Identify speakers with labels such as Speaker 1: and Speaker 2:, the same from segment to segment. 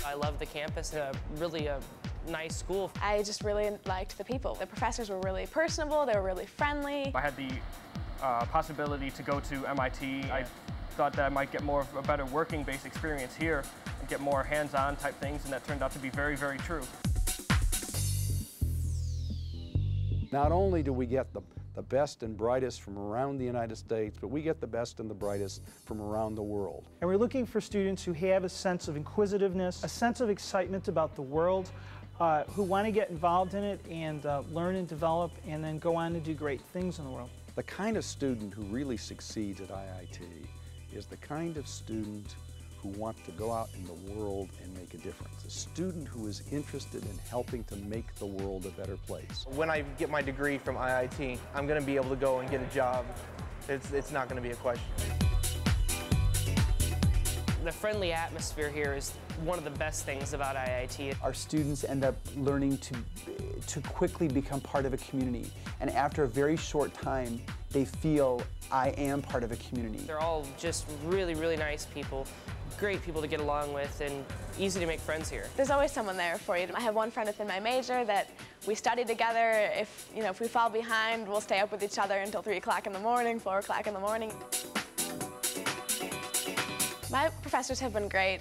Speaker 1: I love the campus, really a nice school.
Speaker 2: I just really liked the people. The professors were really personable, they were really friendly.
Speaker 3: I had the possibility to go to MIT. I thought that I might get more of a better working-based experience here and get more hands-on type things, and that turned out to be very, very true.
Speaker 4: Not only do we get the best and brightest from around the United States, but we get the best and the brightest from around the world.
Speaker 5: And we're looking for students who have a sense of inquisitiveness, a sense of excitement about the world, who want to get involved in it and learn and develop and then go on to do great things in the world.
Speaker 4: The kind of student who really succeeds at IIT is the kind of student who wants to go out in the world and make a difference. A student who is interested in helping to make the world a better place.
Speaker 6: When I get my degree from IIT, I'm going to be able to go and get a job. It's not going to be a question.
Speaker 1: The friendly atmosphere here is one of the best things about IIT.
Speaker 7: Our students end up learning to quickly become part of a community, and after a very short time, they feel, I am part of a community.
Speaker 1: They're all just really, really nice people, great people to get along with, and easy to make friends here.
Speaker 2: There's always someone there for you. I have one friend within my major that we study together. If we fall behind, we'll stay up with each other until 3 o'clock in the morning, 4 o'clock in the morning. My professors have been great.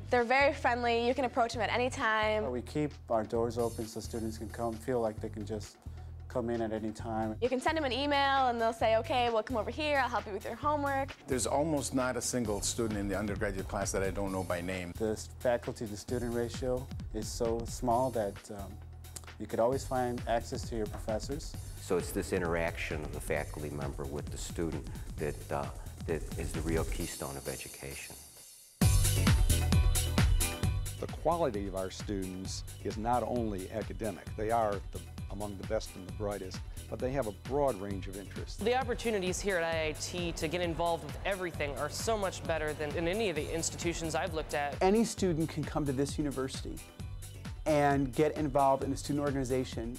Speaker 2: They're very friendly. You can approach them at any time.
Speaker 8: We keep our doors open so students can come, feel like they can just come in at any time.
Speaker 2: You can send them an email and they'll say, okay, we'll come over here, I'll help you with your homework.
Speaker 9: There's almost not a single student in the undergraduate class that I don't know by name.
Speaker 8: The faculty to student ratio is so small that you could always find access to your professors.
Speaker 10: So it's this interaction of the faculty member with the student that is the real keystone of education.
Speaker 4: The quality of our students is not only academic. They are among the best and the brightest, but they have a broad range of interests.
Speaker 1: The opportunities here at IIT to get involved with everything are so much better than in any of the institutions I've looked at.
Speaker 7: Any student can come to this university and get involved in a student organization.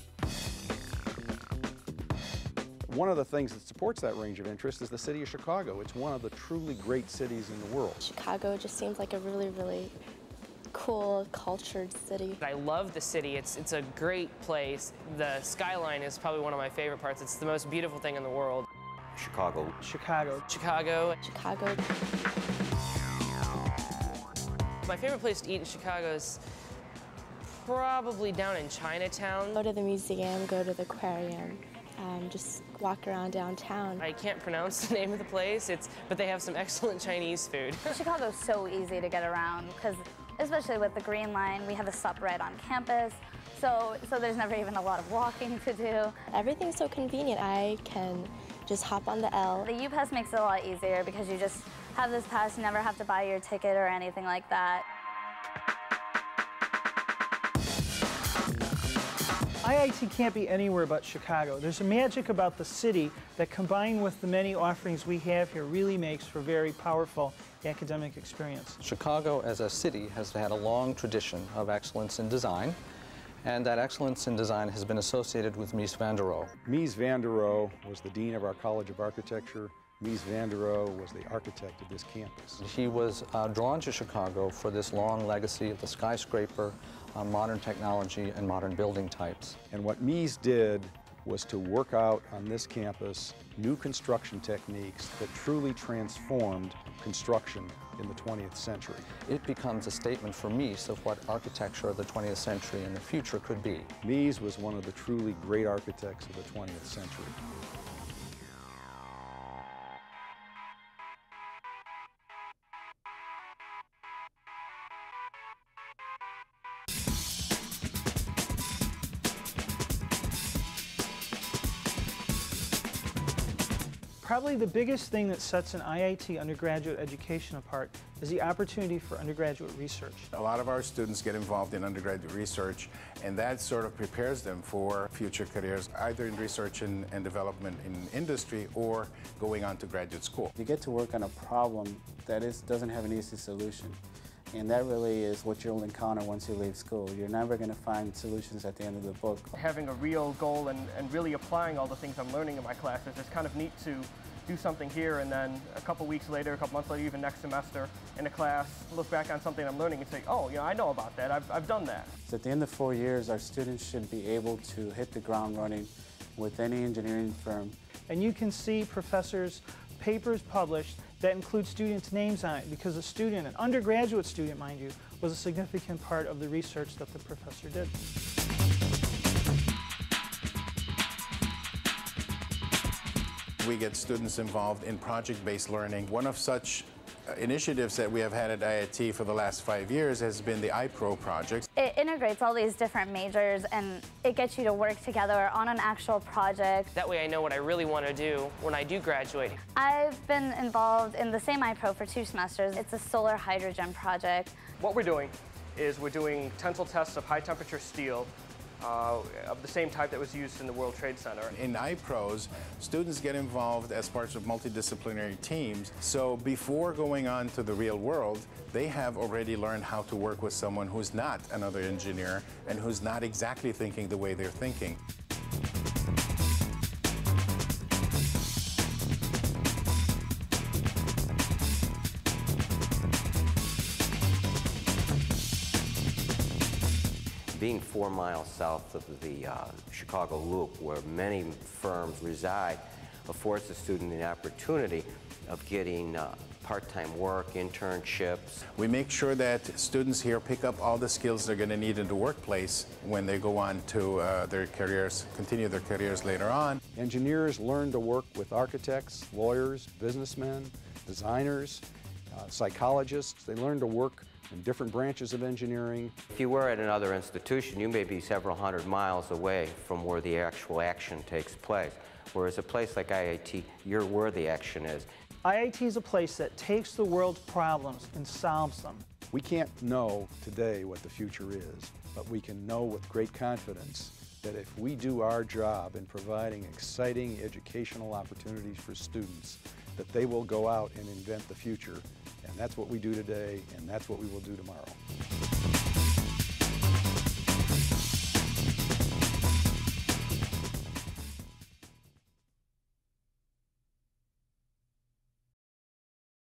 Speaker 4: One of the things that supports that range of interest is the city of Chicago. It's one of the truly great cities in the world.
Speaker 11: Chicago just seems like a really, really cool, cultured city.
Speaker 1: I love the city. It's a great place. The skyline is probably one of my favorite parts. It's the most beautiful thing in the world.
Speaker 10: Chicago.
Speaker 5: Chicago.
Speaker 1: Chicago.
Speaker 11: Chicago.
Speaker 1: My favorite place to eat in Chicago is probably down in Chinatown.
Speaker 11: Go to the museum, go to the aquarium, just walk around downtown.
Speaker 1: I can't pronounce the name of the place, but they have some excellent Chinese food.
Speaker 12: Chicago's so easy to get around because, especially with the Green Line, we have a stop right on campus, so there's never even a lot of walking to do.
Speaker 11: Everything's so convenient. I can just hop on the L.
Speaker 12: The U-Pass makes it a lot easier because you just have this pass, you never have to buy your ticket or anything like that.
Speaker 5: IIT can't be anywhere but Chicago. There's a magic about the city that, combined with the many offerings we have here, really makes for a very powerful academic experience.
Speaker 13: Chicago as a city has had a long tradition of excellence in design, and that excellence in design has been associated with Mies van der Rohe.
Speaker 4: Mies van der Rohe was the dean of our College of Architecture. Mies van der Rohe was the architect of this campus.
Speaker 13: He was drawn to Chicago for this long legacy of the skyscraper, modern technology, and modern building types.
Speaker 4: And what Mies did was to work out on this campus new construction techniques that truly transformed construction in the 20th century.
Speaker 13: It becomes a statement for Mies of what architecture of the 20th century and the future could be.
Speaker 4: Mies was one of the truly great architects of the 20th century.
Speaker 5: Probably the biggest thing that sets an IIT undergraduate education apart is the opportunity for undergraduate research.
Speaker 9: A lot of our students get involved in undergraduate research, and that sort of prepares them for future careers, either in research and development in industry or going on to graduate school.
Speaker 8: You get to work on a problem that doesn't have an easy solution. And that really is what you'll encounter once you leave school. You're never going to find solutions at the end of the book.
Speaker 3: Having a real goal and really applying all the things I'm learning in my classes is kind of neat to do something here, and then a couple weeks later, a couple months later, even next semester in a class, look back on something I'm learning and say, oh, I know about that, I've done that.
Speaker 8: So at the end of 4 years, our students should be able to hit the ground running with any engineering firm.
Speaker 5: And you can see professors' papers published that include students' names on it, because a student, an undergraduate student, mind you, was a significant part of the research that the professor did.
Speaker 9: We get students involved in project-based learning. One of such initiatives that we have had at IIT for the last 5 years has been the iPro project.
Speaker 12: It integrates all these different majors, and it gets you to work together on an actual project.
Speaker 1: That way I know what I really want to do when I do graduate.
Speaker 12: I've been involved in the same iPro for 2 semesters. It's a solar hydrogen project.
Speaker 3: What we're doing is we're doing tensile tests of high-temperature steel of the same type that was used in the World Trade Center.
Speaker 9: In iPros, students get involved as parts of multidisciplinary teams. So before going on to the real world, they have already learned how to work with someone who's not another engineer and who's not exactly thinking the way they're thinking.
Speaker 10: Being 4 miles south of the Chicago Loop, where many firms reside, affords the student the opportunity of getting part-time work, internships.
Speaker 9: We make sure that students here pick up all the skills they're going to need in the workplace when they go on to their careers, continue their careers later on.
Speaker 4: Engineers learn to work with architects, lawyers, businessmen, designers, psychologists. They learn to work in different branches of engineering.
Speaker 10: If you were at another institution, you may be several hundred miles away from where the actual action takes place. Whereas a place like IIT, you're where the action is.
Speaker 5: IIT is a place that takes the world's problems and solves them.
Speaker 4: We can't know today what the future is, but we can know with great confidence that if we do our job in providing exciting educational opportunities for students, that they will go out and invent the future. And that's what we do today, and that's what we will do tomorrow.